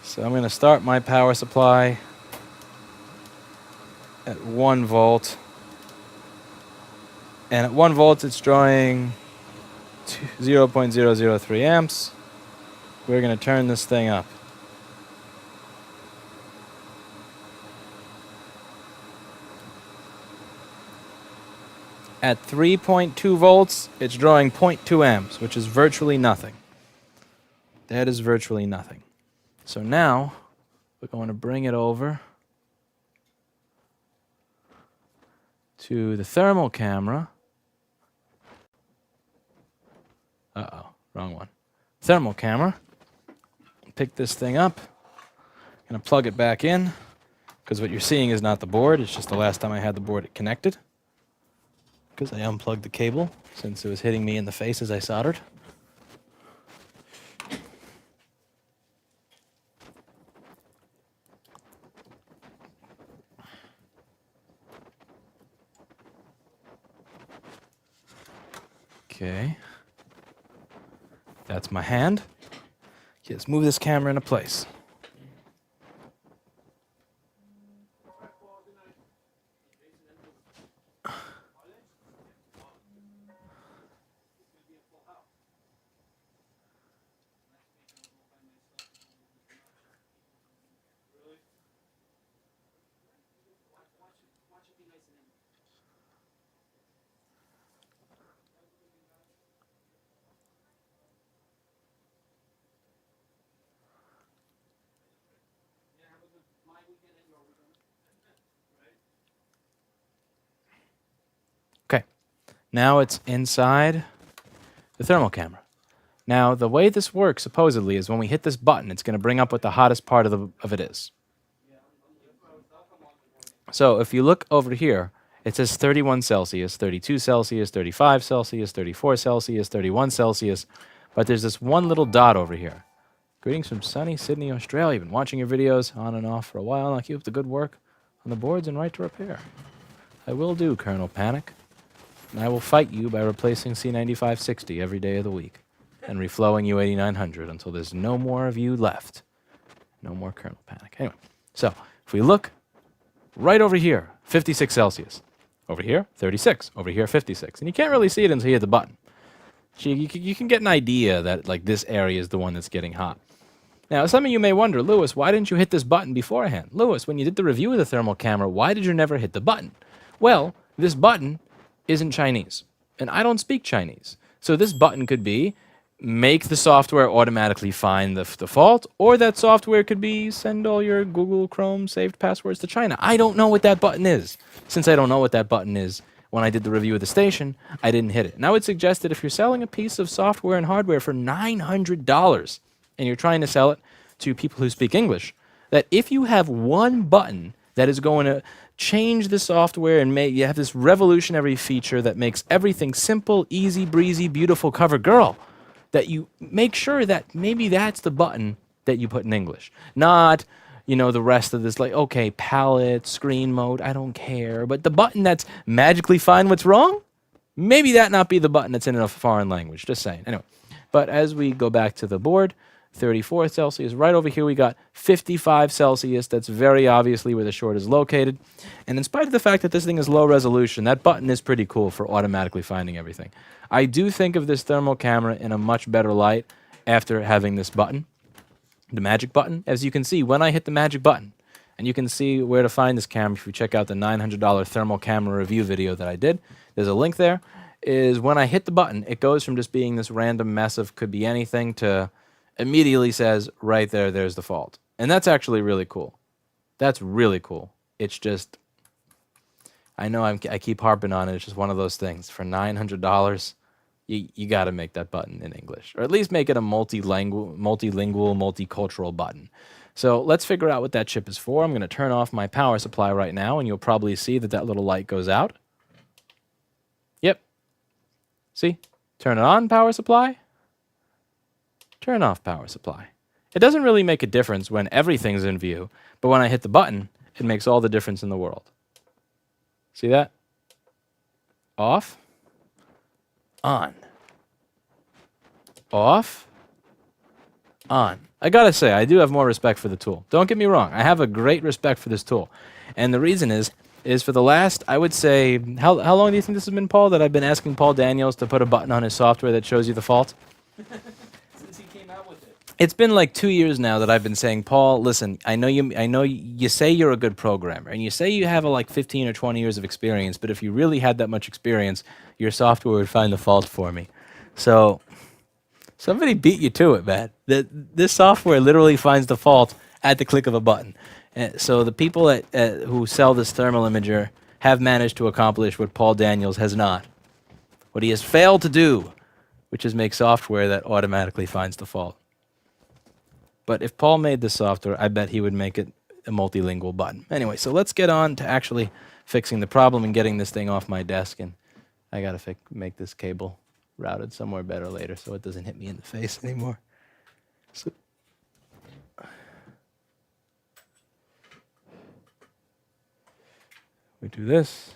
So I'm going to start my power supply at 1 volt. And at 1 volt, it's drawing 0.003 amps. We're going to turn this thing up. At 3.2 volts, it's drawing 0.2 amps, which is virtually nothing. That is virtually nothing. So now, we're going to bring it over to the thermal camera. Uh-oh, wrong one. Thermal camera. Pick this thing up. I'm going to plug it back in, because what you're seeing is not the board. It's just the last time I had the board connected, because I unplugged the cable since it was hitting me in the face as I soldered. Okay. That's my hand. Okay, let's move this camera into place. Okay, now it's inside the thermal camera. Now, the way this works, supposedly, is when we hit this button, it's going to bring up what the hottest part of it is. So if you look over here, it says 31 Celsius, 32 Celsius, 35 Celsius, 34 Celsius, 31 Celsius, but there's this one little dot over here. Greetings from sunny Sydney, Australia. Been watching your videos on and off for a while, and I'll keep up the good work on the boards and right to repair. I will do, Colonel Panic. And I will fight you by replacing C9560 every day of the week and reflowing you 8900 until there's no more of you left. No more Colonel Panic. Anyway, so if we look right over here, 56 Celsius. Over here, 36. Over here, 56. And you can't really see it until you hit the button. So you can get an idea that like this area is the one that's getting hot. Now, some of you may wonder, Lewis, why didn't you hit this button beforehand? Lewis, when you did the review of the thermal camera, why did you never hit the button? Well, this button isn't Chinese, and I don't speak Chinese. So this button could be make the software automatically find the fault, or that software could be send all your Google Chrome saved passwords to China. I don't know what that button is. Since I don't know what that button is, when I did the review of the station, I didn't hit it. And I would suggest that if you're selling a piece of software and hardware for $900 and you're trying to sell it to people who speak English, that if you have one button that is going to change the software and you have this revolutionary feature that makes everything simple, easy, breezy, beautiful cover girl, that you make sure that maybe that's the button that you put in English. Not, the rest of this, like, okay, palette, screen mode, I don't care. But the button that's magically find what's wrong, maybe that not be the button that's in a foreign language. Just saying. Anyway, but as we go back to the board, 34 Celsius. Right over here we got 55 Celsius. That's very obviously where the short is located. And in spite of the fact that this thing is low resolution, that button is pretty cool for automatically finding everything. I do think of this thermal camera in a much better light after having this button, the magic button. As you can see, when I hit the magic button, and you can see where to find this camera if you check out the $900 thermal camera review video that I did. There's a link there. Is when I hit the button, it goes from just being this random mess of could be anything to immediately says, right there, there's the fault. And that's actually really cool. That's really cool. It's just, I know I keep harping on it. It's just one of those things. For $900, you got to make that button in English. Or at least make it a multilingual, multicultural button. So let's figure out what that chip is for. I'm going to turn off my power supply right now, and you'll probably see that that little light goes out. Yep. See? Turn it on, power supply. Turn off power supply. It doesn't really make a difference when everything's in view, but when I hit the button, it makes all the difference in the world. See that? Off. On. Off. On. I gotta say, I do have more respect for the tool. Don't get me wrong. I have a great respect for this tool. And the reason is for the last, I would say, how long do you think this has been, Paul, that I've been asking Paul Daniels to put a button on his software that shows you the fault? Since he came out with it. It's been like 2 years now that I've been saying, Paul, listen, I know you say you're a good programmer, and you say you have like 15 or 20 years of experience, but if you really had that much experience, your software would find the fault for me. So somebody beat you to it, man. This software literally finds the fault at the click of a button. So the people who sell this thermal imager have managed to accomplish what Paul Daniels has not. What he has failed to do, which is make software that automatically finds the fault. But if Paul made this software, I bet he would make it a multilingual button. Anyway, so let's get on to actually fixing the problem and getting this thing off my desk. And I got to make this cable routed somewhere better later so it doesn't hit me in the face anymore. So we do this.